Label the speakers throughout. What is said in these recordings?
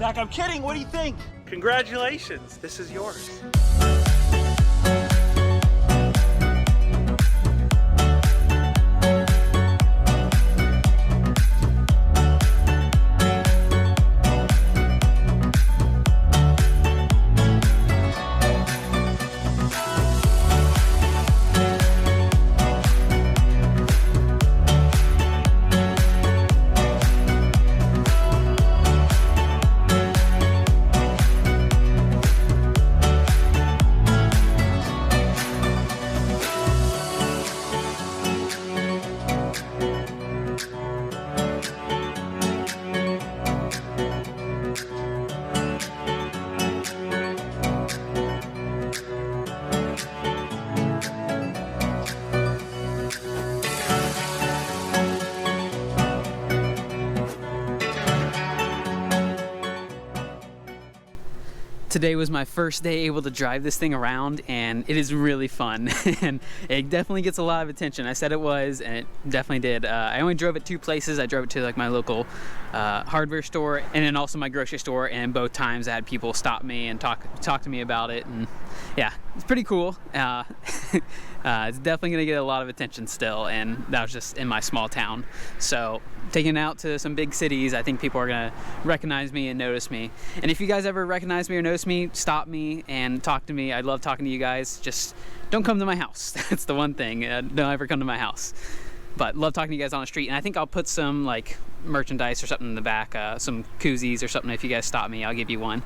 Speaker 1: Zach, I'm kidding. What do you think?
Speaker 2: Congratulations, this is yours.
Speaker 3: Today was my first day able to drive this thing around, and it is really fun. And it definitely gets a lot of attention. I said it was, and it definitely did. I only drove it 2 places. I drove it to like my local hardware store, and then also my grocery store, and both times I had people stop me and talk to me about it. And yeah, it's pretty cool. It's definitely gonna get a lot of attention still, and that was just in my small town. So taking it out to some big cities, I think people are gonna recognize me and notice me. And if you guys ever recognize me or notice me, stop me and talk to me. I love talking to you guys. Just don't come to my house. That's the one thing. Don't ever come to my house. But love talking to you guys on the street. And I think I'll put some like merchandise or something in the back, some koozies or something. If you guys stop me, I'll give you one.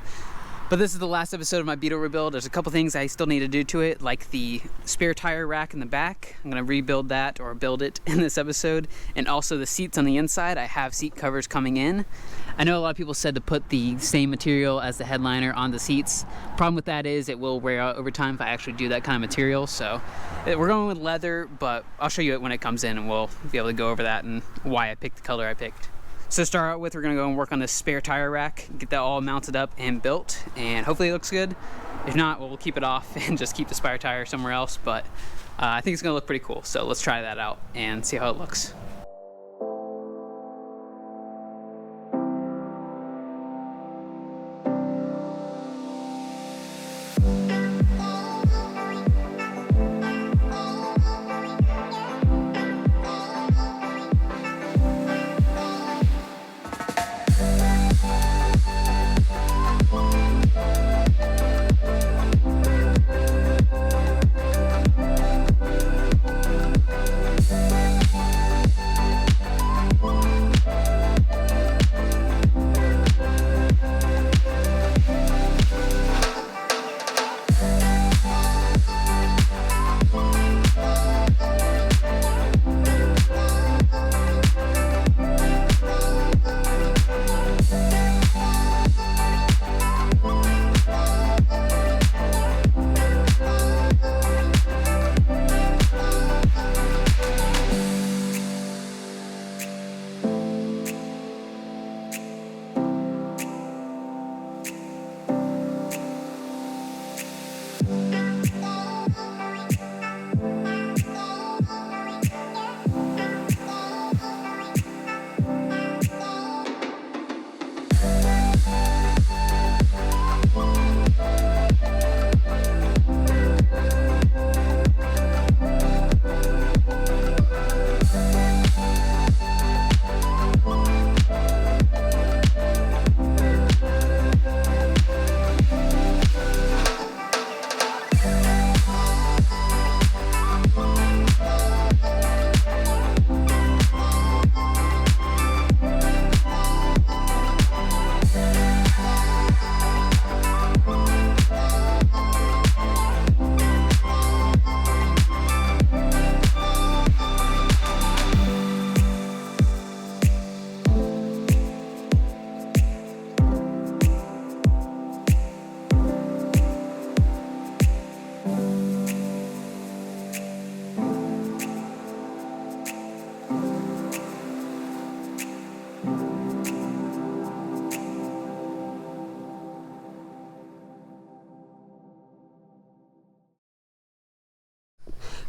Speaker 3: But this is the last episode of my Beetle rebuild. There's a couple things I still need to do to it, like the spare tire rack in the back. I'm gonna rebuild that or build it in this episode. And also the seats on the inside, I have seat covers coming in. I know a lot of people said to put the same material as the headliner on the seats. Problem with that is it will wear out over time if I actually do that kind of material. So we're going with leather, but I'll show you it when it comes in, and we'll be able to go over that and why I picked the color I picked. So to start out with, we're gonna go and work on this spare tire rack, get that all mounted up and built, and hopefully it looks good. If not, we'll keep it off and just keep the spare tire somewhere else, but I think it's gonna look pretty cool. So let's try that out and see how it looks.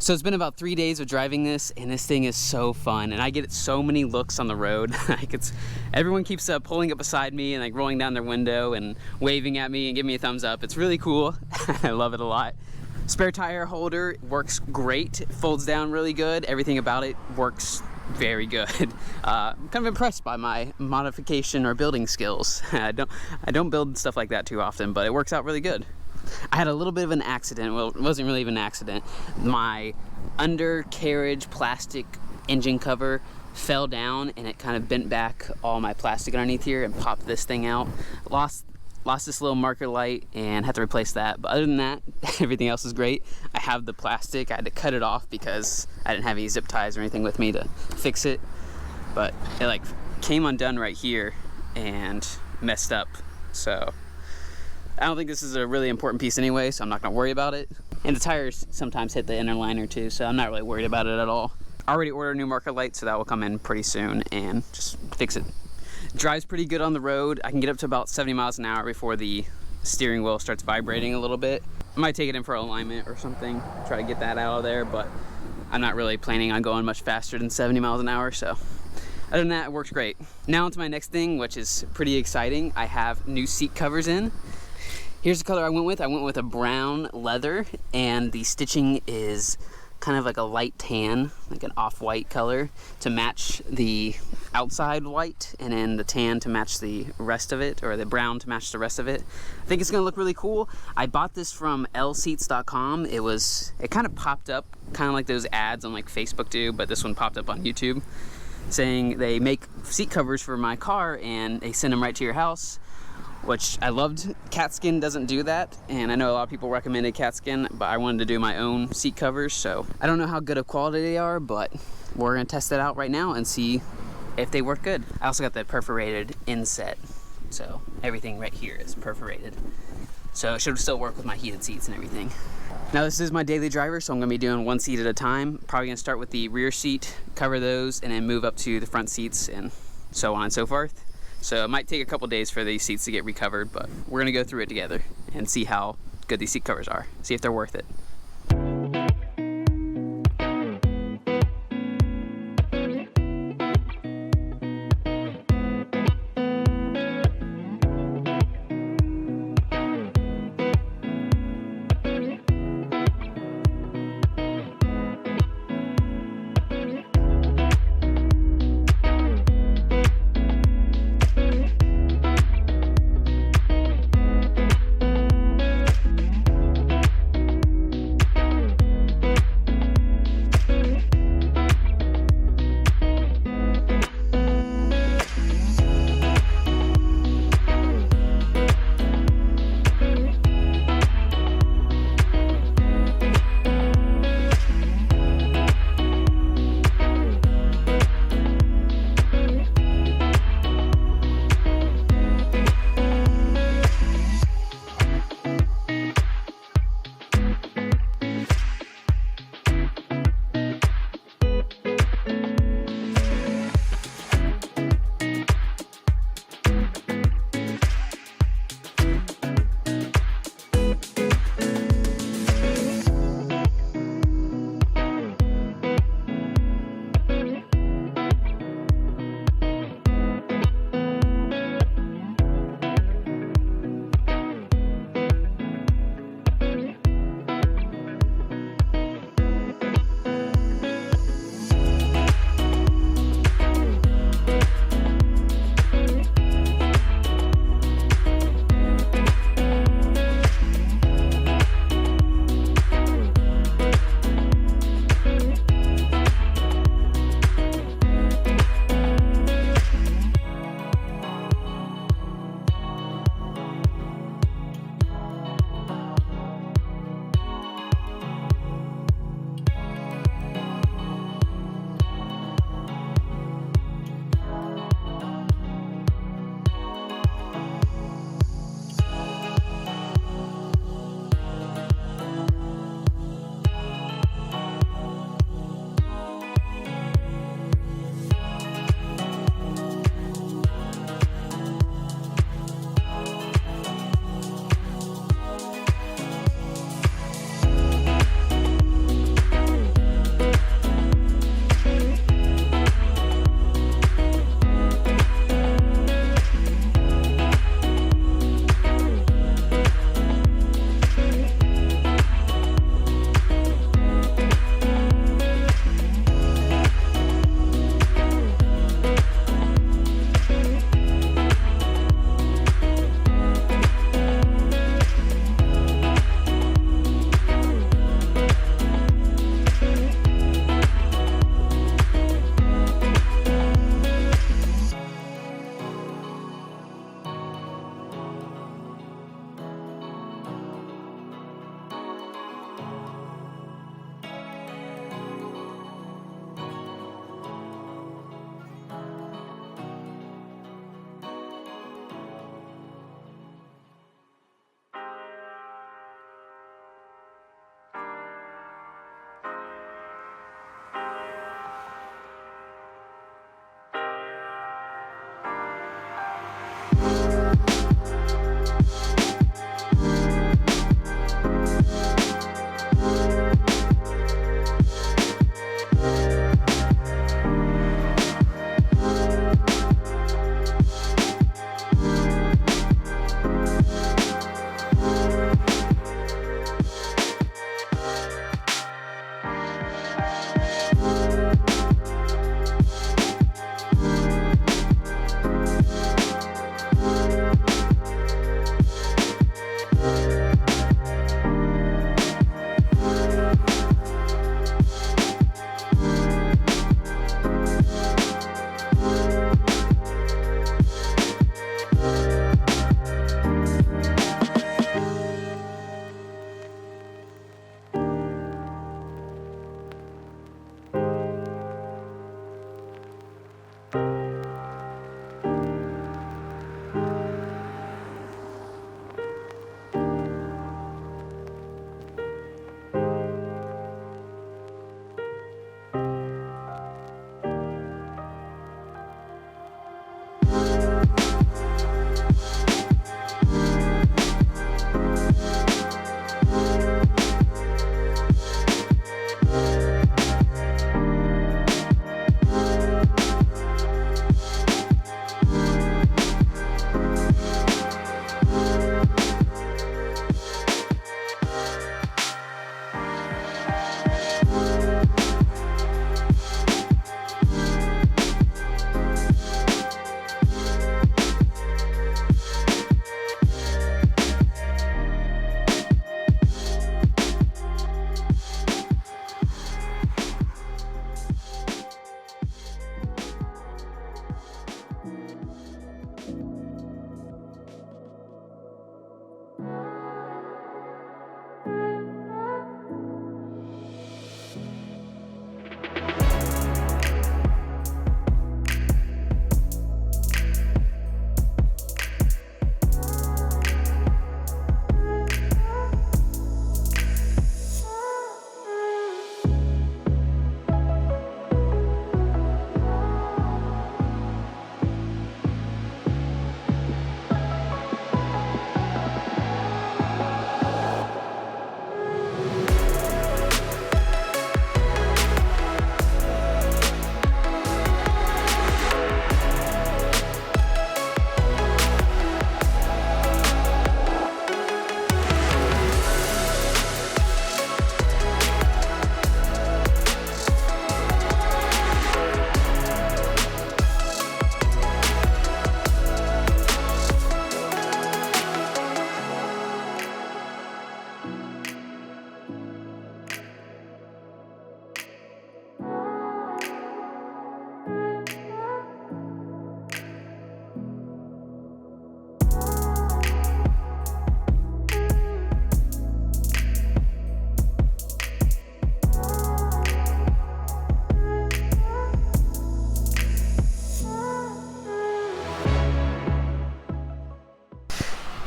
Speaker 3: So it's been about 3 days of driving this, and this thing is so fun, and I get so many looks on the road. Like everyone keeps pulling up beside me and like rolling down their window and waving at me and giving me a thumbs up. It's really cool. I love it a lot. Spare tire holder works great. It folds down really good. Everything about it works very good. I'm kind of impressed by my modification or building skills. I don't build stuff like that too often, but it works out really good. I had a little bit of an accident. Well, it wasn't really even an accident. My undercarriage plastic engine cover fell down and it kind of bent back all my plastic underneath here and popped this thing out. Lost this little marker light and had to replace that. But other than that, everything else is great. I have the plastic. I had to cut it off because I didn't have any zip ties or anything with me to fix it. But it like came undone right here and messed up. So I don't think this is a really important piece anyway, so I'm not gonna worry about it. And the tires sometimes hit the inner liner too, so I'm not really worried about it at all. I already ordered a new marker light, so that will come in pretty soon and just fix it. Drives pretty good on the road. I can get up to about 70 miles an hour before the steering wheel starts vibrating a little bit. I might take it in for alignment or something, try to get that out of there, but I'm not really planning on going much faster than 70 miles an hour, so other than that, it works great. Now onto my next thing, which is pretty exciting. I have new seat covers in. Here's the color I went with. I went with a brown leather, and the stitching is kind of like a light tan, like an off-white color to match the outside white, and then the tan to match the rest of it, or the brown to match the rest of it. I think it's gonna look really cool. I bought this from lseats.com. It kind of popped up, kind of like those ads on like Facebook do, but this one popped up on YouTube saying they make seat covers for my car and they send them right to your house, which I loved. Catskin doesn't do that, and I know a lot of people recommended Catskin, but I wanted to do my own seat covers, so I don't know how good of quality they are, but we're gonna test it out right now and see if they work good. I also got the perforated inset, so everything right here is perforated, so it should still work with my heated seats and everything. Now this is my daily driver, so I'm gonna be doing one seat at a time. Probably gonna start with the rear seat, cover those, and then move up to the front seats, and so on and so forth. So it might take a couple days for these seats to get recovered, but we're gonna go through it together and see how good these seat covers are, see if they're worth it.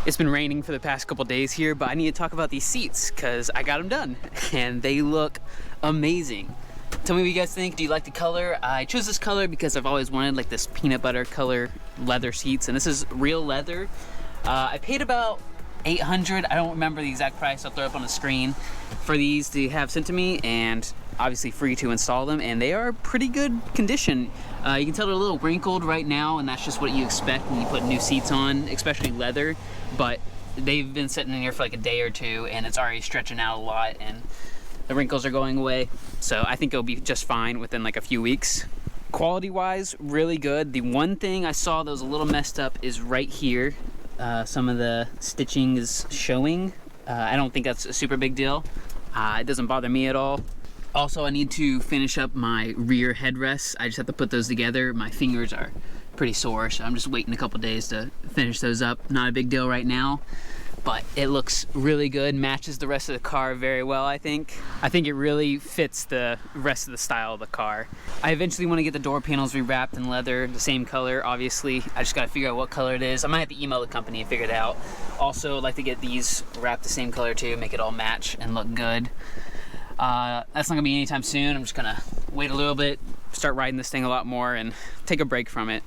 Speaker 3: It's been raining for the past couple days here, but I need to talk about these seats because I got them done and they look amazing. Tell me what you guys think. Do you like the color? I chose this color because I've always wanted like this peanut butter color leather seats, and this is real leather. I paid about $800. I don't remember the exact price. I'll throw it up on the screen for these to have sent to me, and obviously free to install them, and they are pretty good condition. You can tell they're a little wrinkled right now, and that's just what you expect when you put new seats on, especially leather, but they've been sitting in here for like a day or two, and it's already stretching out a lot, and the wrinkles are going away, so I think it'll be just fine within like a few weeks. Quality-wise, really good. The one thing I saw that was a little messed up is right here. Some of the stitching is showing. I don't think that's a super big deal. It doesn't bother me at all. Also, I need to finish up my rear headrests. I just have to put those together. My fingers are pretty sore, so I'm just waiting a couple days to finish those up. Not a big deal right now, but it looks really good. Matches the rest of the car very well, I think. I think it really fits the rest of the style of the car. I eventually want to get the door panels rewrapped in leather, the same color, obviously. I just got to figure out what color it is. I might have to email the company and figure it out. Also, I'd like to get these wrapped the same color too, make it all match and look good. That's not gonna be anytime soon. I'm just gonna wait a little bit, start riding this thing a lot more, and take a break from it.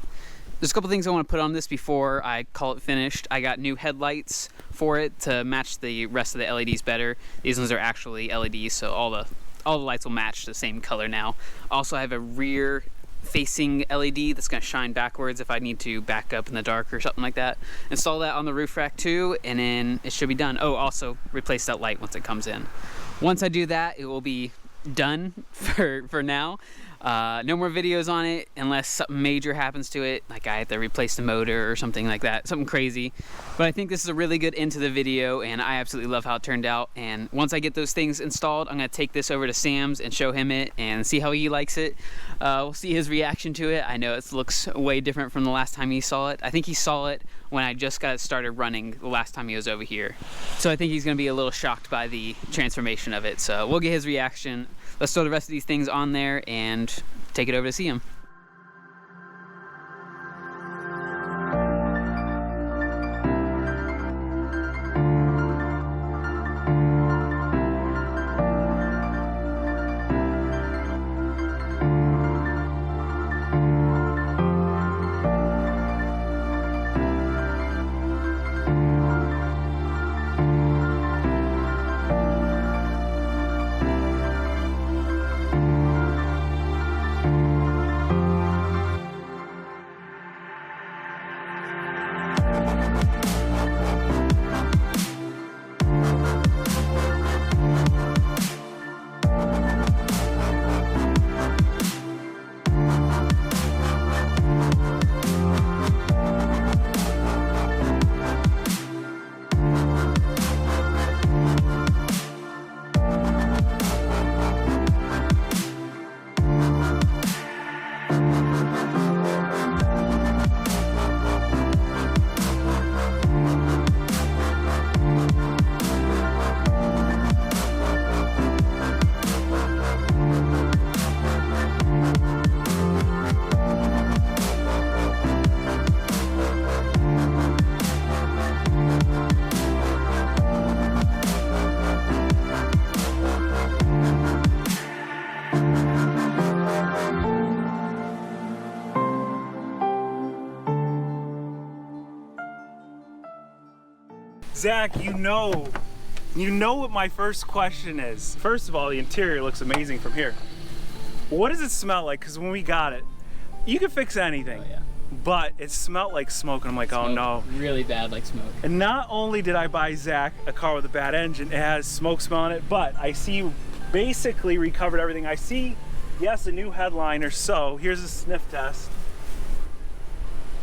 Speaker 3: There's a couple things I want to put on this before I call it finished. I got new headlights for it to match the rest of the LEDs better. These ones are actually LEDs, so all the lights will match the same color now. Also, I have a rear facing LED that's gonna shine backwards if I need to back up in the dark or something like that. Install that on the roof rack too, and then it should be done. Oh, also replace that light once it comes in. Once I do that, it will be done for now. No more videos on it unless something major happens to it, like I have to replace the motor or something like that, something crazy. But I think this is a really good end to the video, and I absolutely love how it turned out. And once I get those things installed, I'm gonna take this over to Sam's and show him it and see how he likes it. We'll see his reaction to it. I know it looks way different from the last time he saw it. I think he saw it when I just got started running the last time he was over here. So I think he's gonna be a little shocked by the transformation of it. So we'll get his reaction. Let's throw the rest of these things on there and take it over to see him.
Speaker 2: Zach, you know what my first question is. First of all, the interior looks amazing from here. What does it smell like? Because when we got it, you can fix anything.
Speaker 3: Oh, yeah.
Speaker 2: But it smelled like smoke, and I'm like,
Speaker 3: Smoke,
Speaker 2: oh no.
Speaker 3: Really bad like smoke.
Speaker 2: And not only did I buy Zach a car with a bad engine, it has smoke smell on it, but I see you basically recovered everything. I see, yes, a new headliner, so here's a sniff test.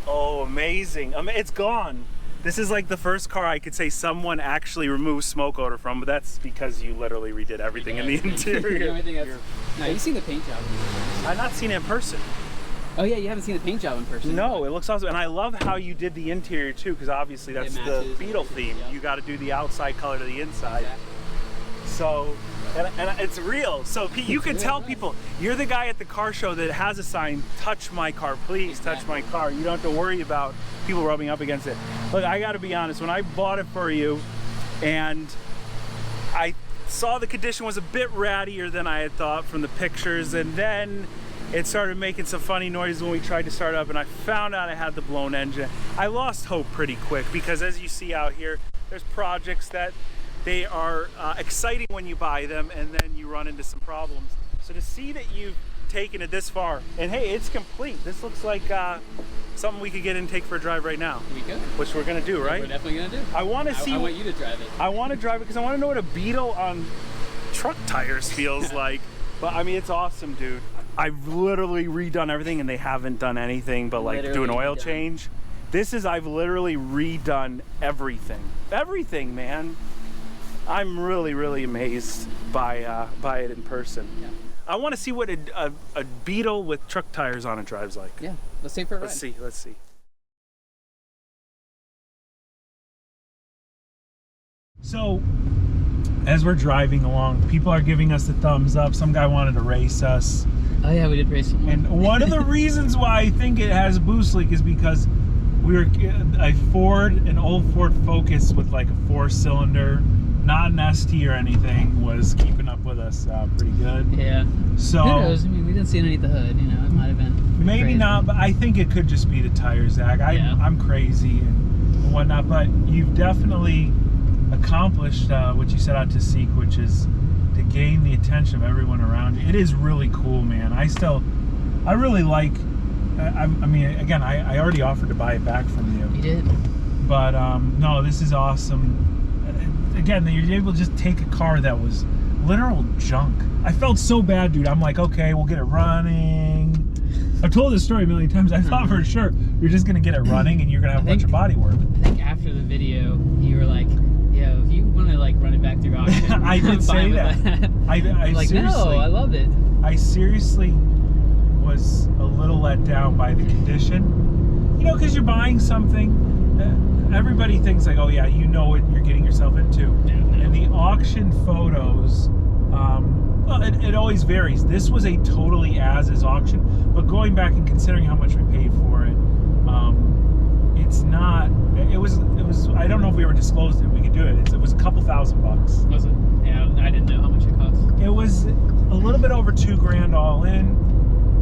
Speaker 2: Oh, amazing. I mean, it's gone. This is like the first car I could say someone actually removed smoke odor from, but that's because you literally redid everything in the interior.
Speaker 3: No, you've seen the paint job.
Speaker 2: I've not seen it in person.
Speaker 3: Oh yeah, you haven't seen the paint job in person.
Speaker 2: No, it looks awesome. And I love how you did the interior too, because obviously that's the Beetle theme.
Speaker 3: Yep.
Speaker 2: You got to do the outside color to the inside.
Speaker 3: Exactly.
Speaker 2: So, and it's real. So you can tell people, you're the guy at the car show that has a sign, touch my car, please touch my car. You don't have to worry about people rubbing up against it. Look, I gotta be honest, when I bought it for you and I saw the condition was a bit rattier than I had thought from the pictures, and then it started making some funny noises when we tried to start up, and I found out I had the blown engine. I lost hope pretty quick because as you see out here, there's projects that they are exciting when you buy them, and then you run into some problems. So to see that you've taken it this far, and hey, it's complete. This looks like something we could get in and take for a drive right now.
Speaker 3: We could.
Speaker 2: Which we're gonna do, right?
Speaker 3: We're definitely gonna do.
Speaker 2: I want to see.
Speaker 3: I want you to drive it.
Speaker 2: I want to drive it because I want to know what a Beetle on truck tires feels like. But I mean, it's awesome, dude. I've literally redone everything, and they haven't done anything but like do an oil change. This is, I've literally redone everything. Everything, man. I'm really, really amazed by it in person. Yeah. I want to see what a Beetle with truck tires on it drives like.
Speaker 3: Yeah, let's take it for a ride.
Speaker 2: Let's see. So, as we're driving along, people are giving us the thumbs up. Some guy wanted to race us.
Speaker 3: Oh yeah, we did race someone.
Speaker 2: And one of the reasons why I think it has a boost leak is because we were an old Ford Focus with like a 4-cylinder, not an ST or anything, was keeping up with us pretty good.
Speaker 3: Yeah.
Speaker 2: So
Speaker 3: who knows? I mean, we didn't see underneath the hood. You know, it might have been.
Speaker 2: Maybe
Speaker 3: crazy.
Speaker 2: Not, but I think it could just be the tires, Zach. I'm crazy and whatnot, but you've definitely accomplished what you set out to seek, which is to gain the attention of everyone around you. It is really cool, man. I really like. I mean, again, I already offered to buy it back from you.
Speaker 3: You did.
Speaker 2: But no, this is awesome. Again, that you're able to just take a car that was literal junk. I felt so bad, dude. I'm like, okay, we'll get it running. I've told this story a million times. I thought for sure you're just gonna get it running and you're gonna have a bunch of body work.
Speaker 3: I think after the video, you were like, yo, if you want to like run it back through auction,
Speaker 2: I did say that. I
Speaker 3: like,
Speaker 2: seriously,
Speaker 3: no, I loved it.
Speaker 2: I seriously was a little let down by the condition. You know, because you're buying something. Everybody thinks like, oh yeah, you know what you're getting yourself into.
Speaker 3: Yeah, no.
Speaker 2: And the auction photos, well, it always varies. This was a totally as-is auction, but going back and considering how much we paid for it, it's not. It was. I don't know if we ever disclosed it. We could do it. It was a couple $1,000.
Speaker 3: Was it? Yeah, I didn't know how much it cost.
Speaker 2: It was a little bit over $2,000 all in,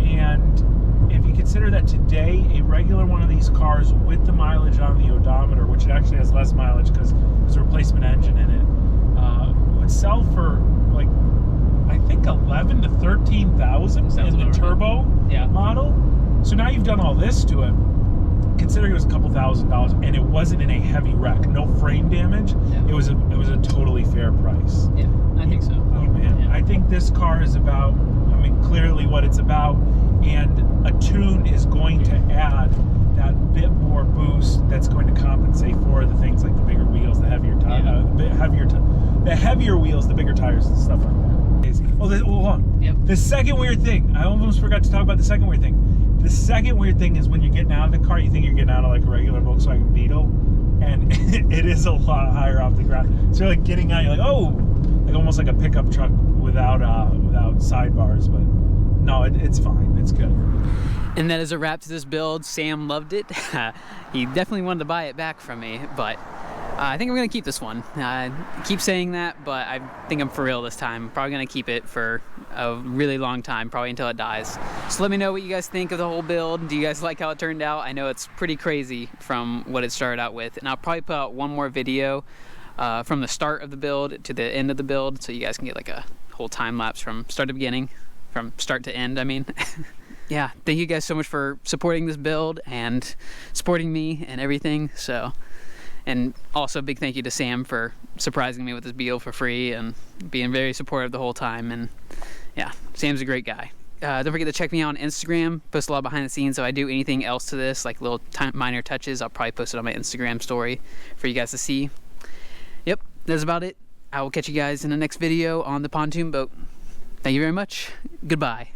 Speaker 2: and if you consider that today, a regular one of these cars with the mileage on the odometer, which it actually has less mileage because there's a replacement engine in it, would sell for like, I think 11 to 13,000 in the turbo model. So now you've done all this to it, considering it was a couple $1,000 and it wasn't in a heavy wreck, no frame damage. Yeah. It was a totally fair price.
Speaker 3: Yeah, I think so.
Speaker 2: Oh man, yeah. I think this car is about, I mean, clearly what it's about, and a tune is going to add that bit more boost that's going to compensate for the things like the bigger wheels, the heavier tires, the heavier wheels, the bigger tires, and stuff like that. Oh, hold on. Yep. The second weird thing, I almost forgot to talk about the second weird thing. The second weird thing is when you're getting out of the car, you think you're getting out of like a regular Volkswagen Beetle, and it is a lot higher off the ground. So you're like getting out, you're like, oh, like almost like a pickup truck without sidebars, but no, it's fine. It's good.
Speaker 3: And that is a wrap to this build. Sam loved it. He definitely wanted to buy it back from me, but I think I'm going to keep this one. I keep saying that, but I think I'm for real this time. I'm probably going to keep it for a really long time, probably until it dies. So let me know what you guys think of the whole build. Do you guys like how it turned out? I know it's pretty crazy from what it started out with. And I'll probably put out one more video from the start of the build to the end of the build, so you guys can get like a whole time lapse from start to beginning, from start to end, I mean. Yeah, thank you guys so much for supporting this build and supporting me and everything. So, and also a big thank you to Sam for surprising me with this Beetle for free and being very supportive the whole time. And yeah, Sam's a great guy. Don't forget to check me out on Instagram. Post a lot behind the scenes. So I do anything else to this, like little minor touches, I'll probably post it on my Instagram story for you guys to see. Yep, that's about it. I will catch you guys in the next video on the pontoon boat. Thank you very much. Goodbye.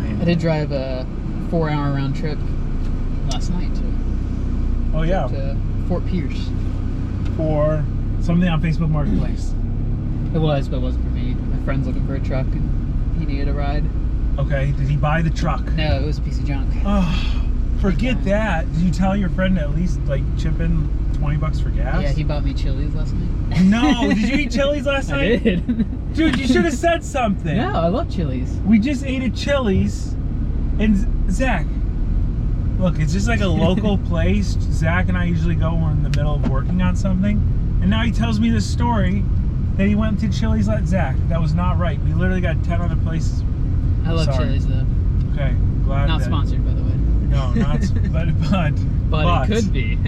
Speaker 3: I did drive a 4-hour round trip last night too.
Speaker 2: Oh yeah.
Speaker 3: To Fort Pierce.
Speaker 2: For Something on Facebook Marketplace.
Speaker 3: It was, but it wasn't for me. My friend's looking for a truck and he needed a ride.
Speaker 2: Okay, did he buy the truck?
Speaker 3: No, it was a piece of junk.
Speaker 2: Oh, forget that. Did you tell your friend to at least like chip in $20 for gas?
Speaker 3: Yeah, he bought me Chili's last night.
Speaker 2: No, did you eat Chili's last night?
Speaker 3: I did.
Speaker 2: Dude, you should have said something.
Speaker 3: No, I love Chili's.
Speaker 2: We just ate at Chili's, and Zach, look, it's just like a local place. Zach and I usually go when we're in the middle of working on something, and now he tells me this story that he went to Chili's. Zach, that was not right. We literally got 10 other places.
Speaker 3: I love Chili's though.
Speaker 2: Okay, glad.
Speaker 3: Not sponsored, by the way.
Speaker 2: No, not. but
Speaker 3: it could be.